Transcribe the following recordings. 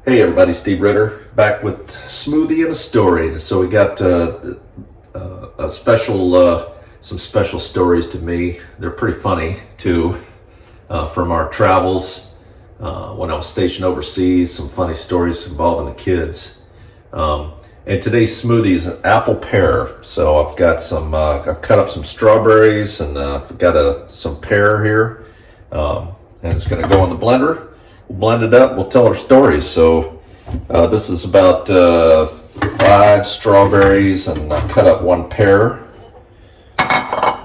Hey everybody, Steve Ritter back with Smoothie and a Story. So we got a special, some special stories to me. They're pretty funny too, from our travels. When I was stationed overseas, some funny stories involving the kids. And today's smoothie is an apple pear. So I've got some, I've cut up some strawberries and I've got some pear here. And it's gonna go in the blender. We'll blend it up, we'll tell our stories. So this is about 5 strawberries, and I cut up 1 pear.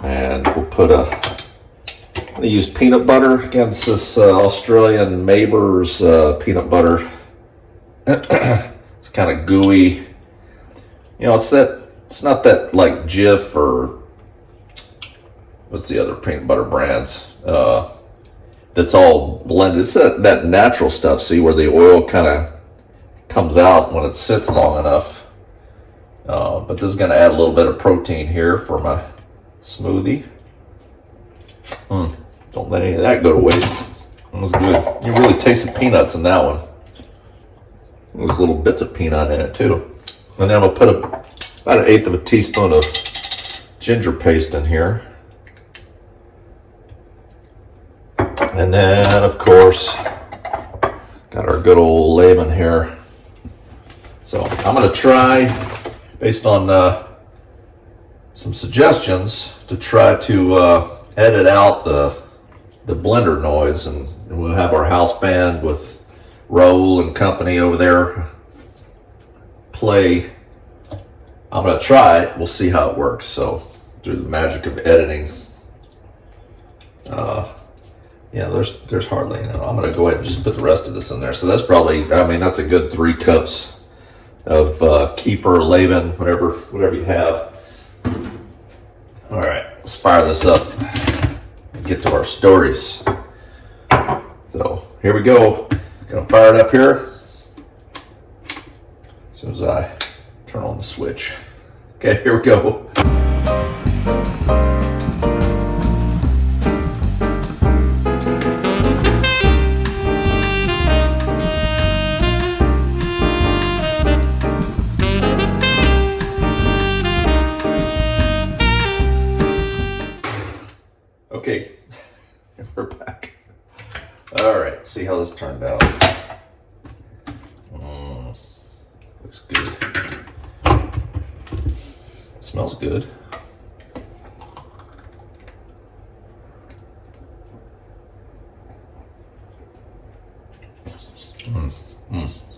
And we'll put I'm gonna use peanut butter. Again, this is Australian Maber's peanut butter. It's kind of gooey. You know, it's not that like Jif or what's the other peanut butter brands. That's all blended. It's that natural stuff, see, where the oil kind of comes out when it sits long enough. But this is going to add a little bit of protein here for my smoothie. Don't let any of that go to waste. It was good. You really taste the peanuts in that one. There's little bits of peanut in it too. And then I'm going to put about 1/8 of a teaspoon of ginger paste in here. And then, of course, got our good old Laban here. So I'm going to try, based on some suggestions, to try to edit out the blender noise, and we'll have our house band with Raul and company over there play. I'm going to try it. We'll see how it works. So through the magic of editing. Yeah, there's hardly, I'm going to go ahead and just put the rest of this in there. So that's probably, that's a good 3 cups of Kefir, Laban, whatever you have. All right, let's fire this up and get to our stories. So here we go. Gonna fire it up here as soon as I turn on the switch. Okay, here we go. Okay, we're back. All right, see how this turned out. Looks good. Smells good.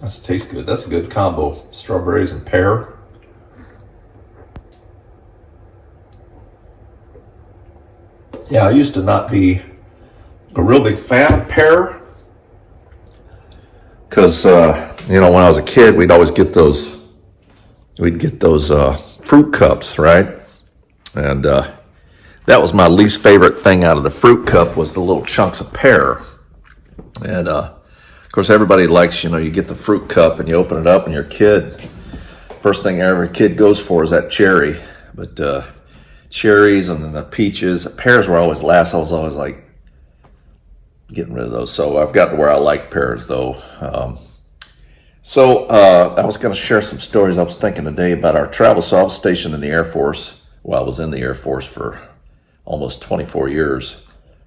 That tastes good. That's a good combo. Strawberries and pear. Yeah, I used to not be a real big fan of pear because, when I was a kid, we'd always get those fruit cups, right? And that was my least favorite thing out of the fruit cup, was the little chunks of pear. And of course, everybody likes, you get the fruit cup and you open it up, and your kid, first thing every kid goes for is that cherry. But cherries and then the peaches, pears were always last. I was always like getting rid of those. So I've gotten to where I like pears though. I was going to share some stories. I was thinking today about our travel. So I was stationed in the Air Force. Well, I was in the Air Force for almost 24 years.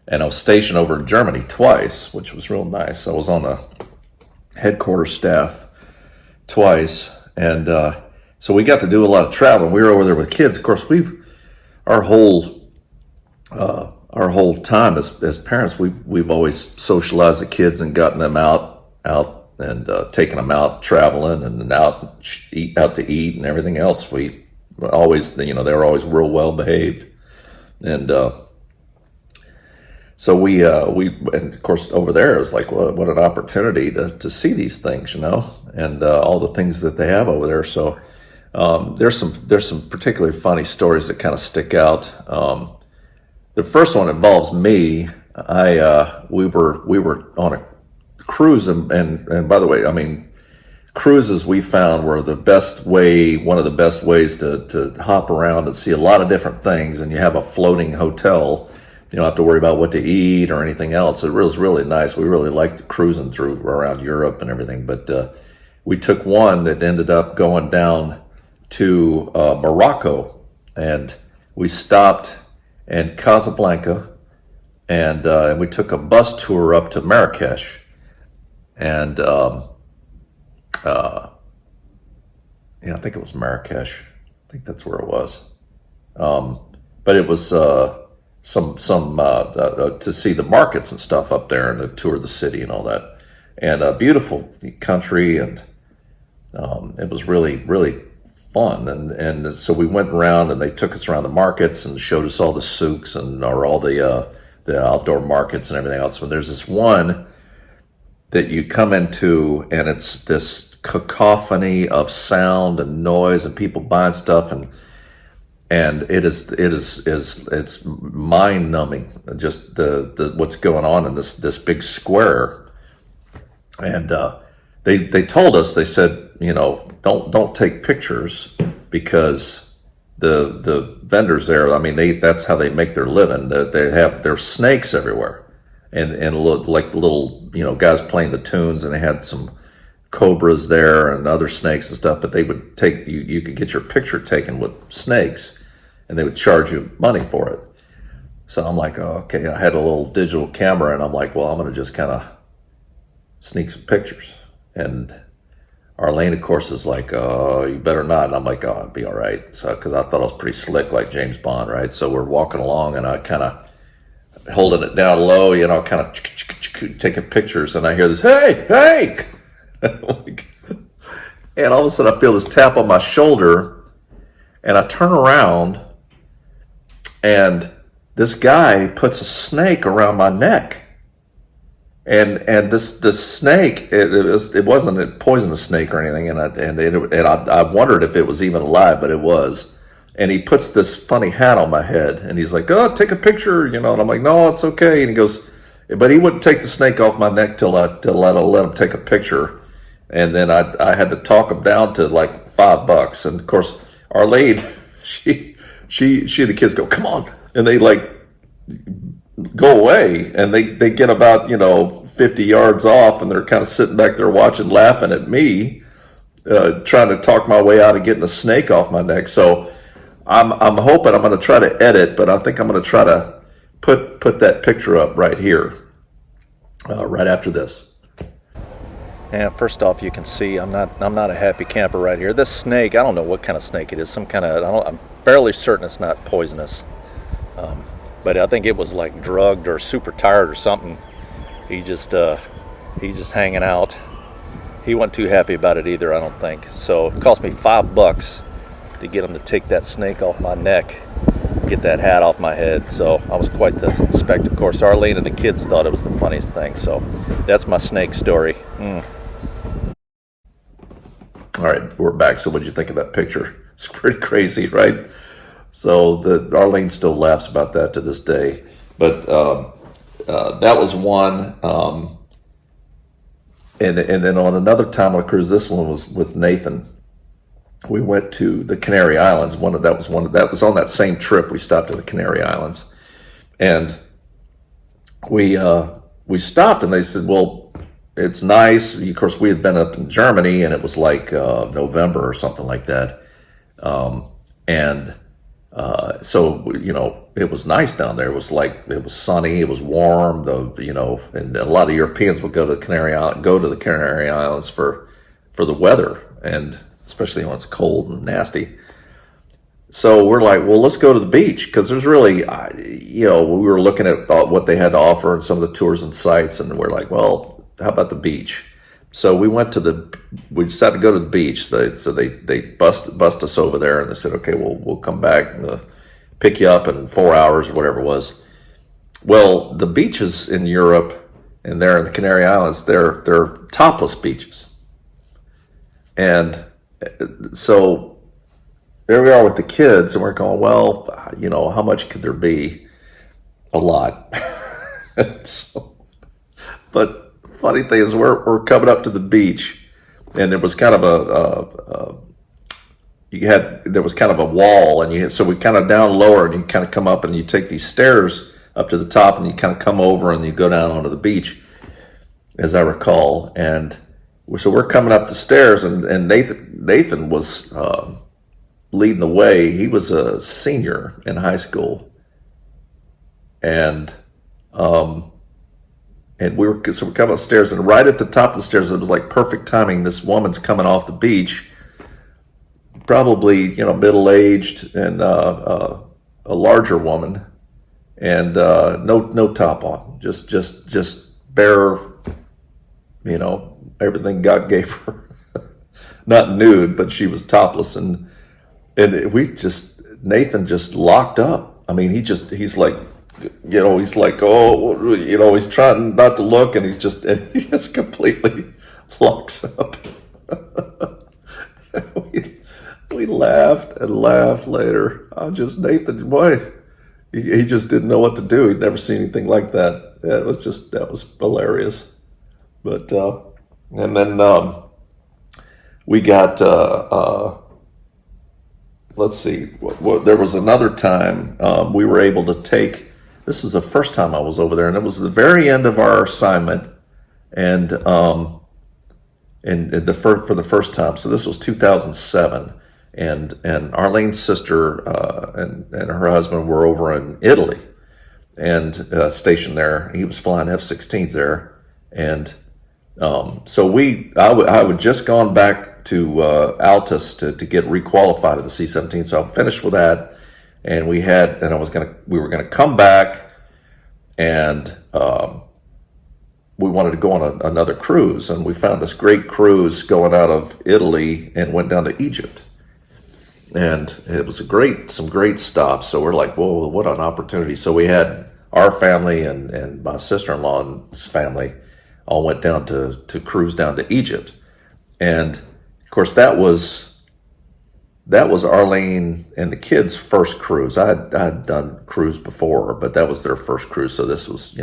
And I was stationed over in Germany twice, which was real nice. I was on the headquarters staff twice. And so we got to do a lot of traveling. We were over there with kids. Of course, our whole time as parents, we've always socialized the kids and gotten them out and taken them out traveling and out to eat and everything else. We always, they were always real well behaved, and so we and of course over there is like, what an opportunity to see these things, and all the things that they have over there. So there's some particularly funny stories that kind of stick out. The first one involves me. We were on a cruise, and by the way, cruises we found were one of the best ways to hop around and see a lot of different things. And you have a floating hotel you don't have to worry about what to eat or anything else. It was really nice. We really liked cruising through around Europe and everything. But we took one that ended up going down to Morocco, and we stopped in Casablanca, and we took a bus tour up to Marrakesh, and yeah, I think it was Marrakesh. I think that's where it was. But it was some to see the markets and stuff up there, and to tour the city and all that, and a beautiful country, and it was really fun. And so we went around, and they took us around the markets and showed us all the souks and or all the outdoor markets and everything else. But there's this one that you come into, and it's this cacophony of sound and noise and people buying stuff, and it's mind numbing, just the what's going on in this big square. And they told us, they said, don't take pictures, because the vendors there, I mean, that's how they make their living. There's snakes everywhere, and look like the little guys playing the tunes, and they had some cobras there and other snakes and stuff. But they would take you could get your picture taken with snakes, and they would charge you money for it. So I'm like, oh, okay. I had a little digital camera, and I'm like, well, I'm going to just kind of sneak some pictures. And Arlene, of course, is like, oh, you better not. And I'm like, oh, it'll be all right. So, because I thought I was pretty slick like James Bond, right? So we're walking along, and I kind of holding it down low, kind of taking pictures, and I hear this, hey! And all of a sudden I feel this tap on my shoulder, and I turn around, and this guy puts a snake around my neck. And this snake, it wasn't a poisonous snake or anything, and I wondered if it was even alive, but it was. And he puts this funny hat on my head, and he's like, "Oh, take a picture," and I'm like, "No, it's okay." And he goes, but he wouldn't take the snake off my neck till I let him take a picture. And then I had to talk him down to like $5. And of course, Arlene, she and the kids go, "Come on," and they like go away, and they get about 50 yards off, and they're kind of sitting back there watching, laughing at me, trying to talk my way out of getting the snake off my neck. So I'm hoping I'm going to try to edit, but I think I'm going to try to put that picture up right here, right after this. And first off, you can see I'm not a happy camper right here. This snake, I don't know what kind of snake it is. Some kind of, I'm fairly certain it's not poisonous. But I think it was like drugged or super tired or something. He's just hanging out. He wasn't too happy about it either, I don't think. So it cost me $5 to get him to take that snake off my neck, get that hat off my head. So I was quite the spectacle. Of course, Arlene and the kids thought it was the funniest thing. So that's my snake story. All right, we're back. So what did you think of that picture? It's pretty crazy, right? So Arlene still laughs about that to this day. But that was one. And then on another time on a cruise, this one was with Nathan. We went to the Canary Islands. That was on that same trip. We stopped at the Canary Islands, and we stopped, and they said, "Well, it's nice." Of course, we had been up in Germany, and it was like November or something like that, so it was nice down there. It was sunny, it was warm. And a lot of Europeans would go to the Canary Islands for the weather, and especially when it's cold and nasty. So we're like, well, let's go to the beach, because there's really, we were looking at what they had to offer and some of the tours and sites, and we're like, well, how about the beach? So we decided to go to the beach. So they bust us over there, and they said, okay, we'll come back and pick you up in 4 hours or whatever it was. Well, the beaches in Europe and there in the Canary Islands, they're topless beaches. And so there we are with the kids, and we're going, well, how much could there be? A lot. But funny thing is, we're coming up to the beach, and there was kind of there was kind of a wall, and so we kind of down lower, and you kind of come up, and you take these stairs up to the top, and you kind of come over and you go down onto the beach, as I recall. And so we're coming up the stairs, and Nathan was leading the way. He was a senior in high school, and we come upstairs, and right at the top of the stairs, it was like perfect timing. This woman's coming off the beach, probably middle-aged, and a larger woman, and no top on, just bare, everything God gave her. Not nude, but she was topless, and Nathan just locked up. I mean, he's like, oh, he's trying not to look, and he just completely locks up. We laughed and laughed later. Nathan, boy, he just didn't know what to do. He'd never seen anything like that. That was hilarious. But, and then we got, let's see, there was another time we were able to take, this was the first time I was over there, and it was the very end of our assignment, and for the first time. So this was 2007, and Arlene's sister and her husband were over in Italy, and stationed there. He was flying F-16s there, and so I would just gone back to Altus to get requalified at the C-17. So I'm finished with that, and we were gonna come back, and we wanted to go on another cruise, and we found this great cruise going out of Italy and went down to Egypt, and it was some great stops. So we're like, whoa, what an opportunity! So we had our family and my sister-in-law's family all went down to cruise down to Egypt, and of course that was Arlene and the kids' first cruise. I had done cruise before, but that was their first cruise. So this was,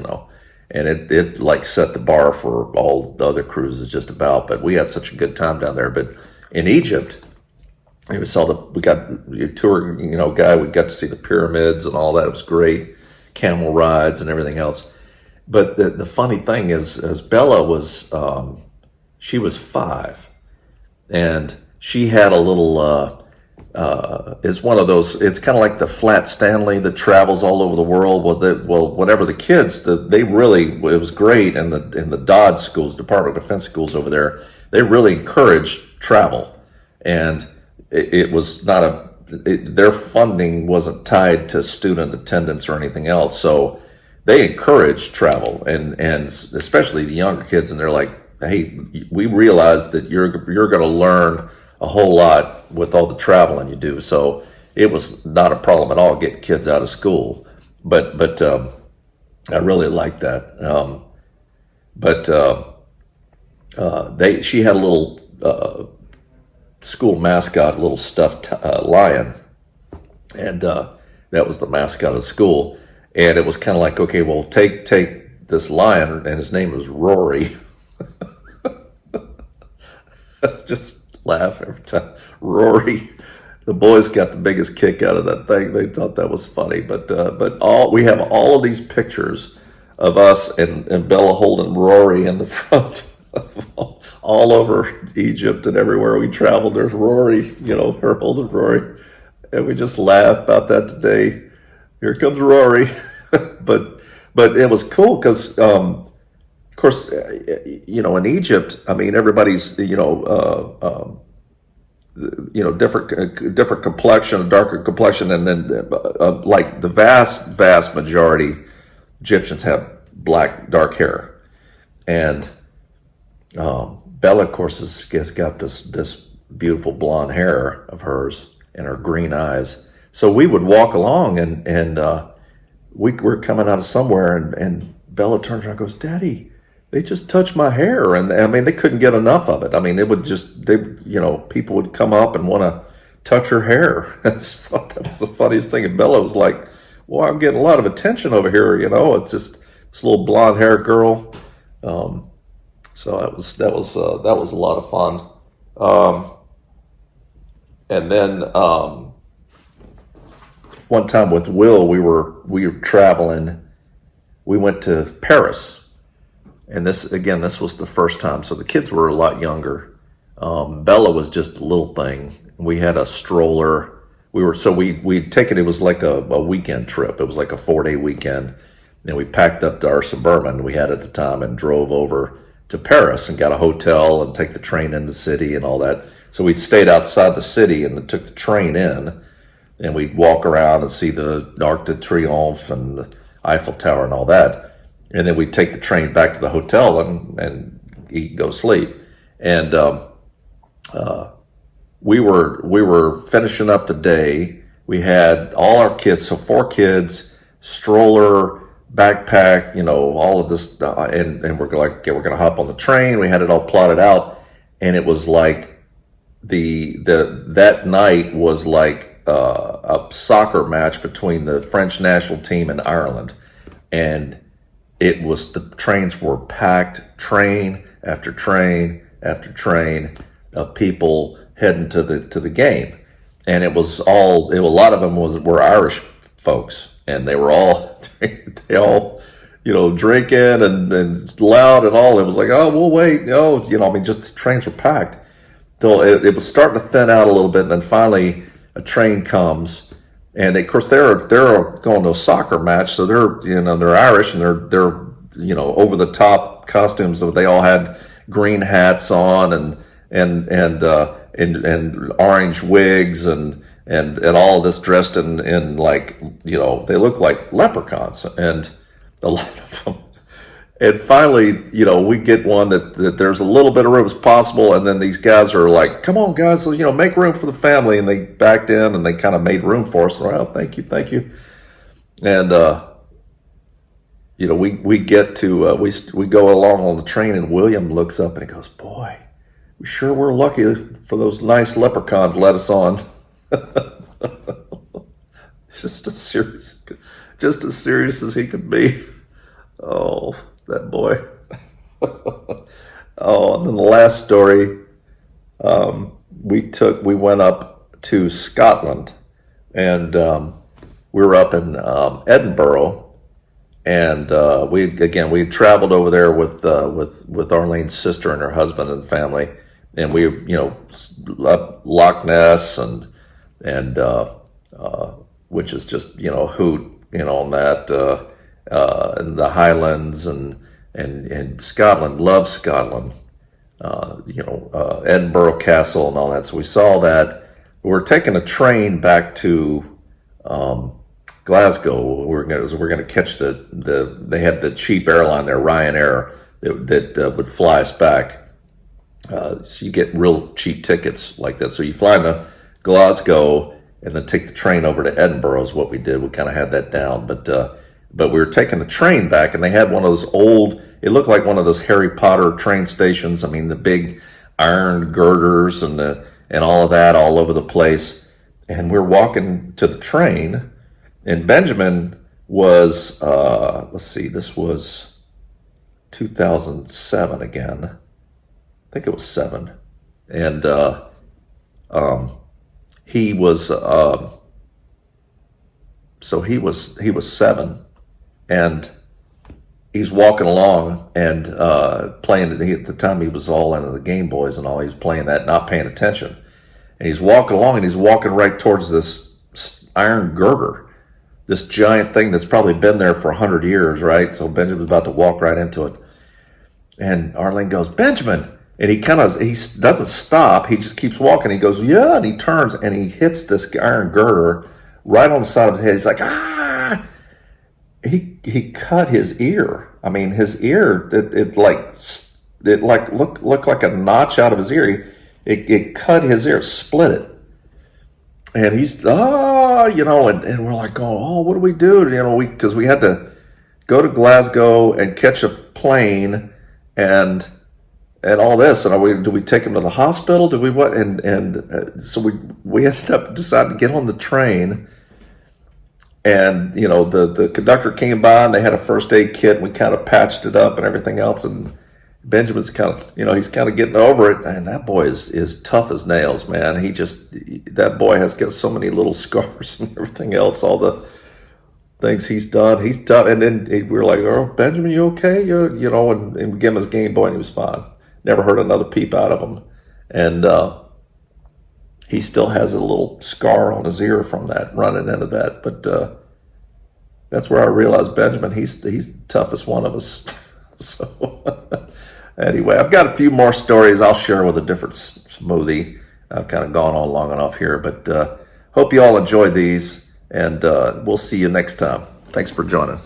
and it like set the bar for all the other cruises just about. But we had such a good time down there. But in Egypt, we got a tour, guy. We got to see the pyramids and all that. It was great, camel rides and everything else. But the funny thing is Bella was, she was 5, and she had a little, it's one of those, it's kind of like the Flat Stanley that travels all over the world. Whatever the kids, it was great. And the DOD schools, Department of Defense schools over there, they really encouraged travel. And it was not their funding wasn't tied to student attendance or anything else. So they encouraged travel, and especially the younger kids. And they're like, hey, we realize that you're going to learn a whole lot with all the traveling you do. So it was not a problem at all getting kids out of school. But I really liked that. She had a little school mascot, a little stuffed lion, and that was the mascot of the school. And it was kind of like, okay, well, take this lion, and his name was Rory. Just laugh every time. Rory. The boys got the biggest kick out of that thing. They thought that was funny. But we have all of these pictures of us and Bella holding Rory in the front all over Egypt, and everywhere we traveled, there's Rory, her holding Rory. And we just laugh about that today. Here comes Rory. but it was cool because, of course, in Egypt, I mean, everybody's, different complexion, darker complexion. And then like the vast majority, Egyptians have dark hair. And Bella, of course, has got this beautiful blonde hair of hers and her green eyes. So we would walk along, and we were coming out of somewhere, and Bella turns around and goes, "Daddy, they just touched my hair." And I mean, they couldn't get enough of it. I mean, people would come up and want to touch her hair. I just thought that was the funniest thing. And Bella was like, "Well, I'm getting a lot of attention over here. It's just this little blonde hair girl." So that was a lot of fun. And then one time with Will, we were traveling, we went to Paris. And this was the first time. So the kids were a lot younger. Bella was just a little thing. We had a stroller. We'd taken, it was like a weekend trip. It was like a 4-day weekend. And we packed up our Suburban we had at the time and drove over to Paris and got a hotel and take the train in the city and all that. So we'd stayed outside the city and then took the train in, and we'd walk around and see the Arc de Triomphe and the Eiffel Tower and all that. And then we'd take the train back to the hotel and eat and go sleep. And we were finishing up the day. We had all our kids, so 4 kids, stroller, backpack, all of this, and we're like, okay, we're going to hop on the train. We had it all plotted out, and it was like that night was like a soccer match between the French national team and Ireland, and the trains were packed, train after train after train of people heading to the game, and it was a lot of them were Irish folks, and they were all drinking and loud and all. It was like, oh, we'll wait, just the trains were packed till it was starting to thin out a little bit, and then finally a train comes, and of course they're going to a soccer match, so they're Irish, and they're over the top costumes. So they all had green hats on and orange wigs and all of this dressed in like, they look like leprechauns, and a lot of them. And finally, we get one that there's a little bit of room as possible, and then these guys are like, come on guys, so, make room for the family, and they backed in and they kind of made room for us. Well, thank you. And we get to we go along on the train, and William looks up and he goes, boy, we sure were lucky for those nice leprechauns let us on. Just as serious as he could be. Oh, that boy. Oh, and then the last story, we went up to Scotland, and we were up in Edinburgh, and we had traveled over there with Arlene's sister and her husband and family, and we up Loch Ness and which is just hoot on that and the Highlands and Scotland, love Scotland, Edinburgh Castle and all that. So we saw that. We're taking a train back to Glasgow. We're going to catch they had the cheap airline there, Ryanair, that would fly us back. So you get real cheap tickets like that. So you fly to Glasgow and then take the train over to Edinburgh is what we did. We kind of had that down, but we were taking the train back, and they had one of those it looked like one of those Harry Potter train stations. I mean, the big iron girders and all of that all over the place. And we're walking to the train, and Benjamin was, this was 2007 again. I think it was 7. And he was he was 7, and he's walking along and playing. At the time, he was all into the Game Boys and all. He was playing that, not paying attention. And he's walking along, and he's walking right towards this iron girder, this giant thing that's probably been there for 100 years, right? So Benjamin's about to walk right into it, and Arlene goes, Benjamin. And he doesn't stop. He just keeps walking. He goes, yeah, and he turns and he hits this iron girder right on the side of his head. He's like, ah! He cut his ear. I mean, his ear, it looked like a notch out of his ear. It cut his ear, split it. And he's, and we're like, oh, what do we do? Because we had to go to Glasgow and catch a plane and all this, and do we take him to the hospital? Do we what? So we ended up deciding to get on the train, and the conductor came by and they had a first aid kit, and we kind of patched it up and everything else. And Benjamin's kind of he's kind of getting over it, and that boy is tough as nails, man. That boy has got so many little scars and everything else, all things he's done. He's done, and then we were like, "Oh, Benjamin, you okay? You know," and we gave him his Game Boy, and he was fine. Never heard another peep out of him, and he still has a little scar on his ear from that running into that. But that's where I realized Benjamin, he's the toughest one of us. So anyway, I've got a few more stories I'll share with a different smoothie. I've kind of gone on long enough here, but hope you all enjoyed these, and we'll see you next time. Thanks for joining.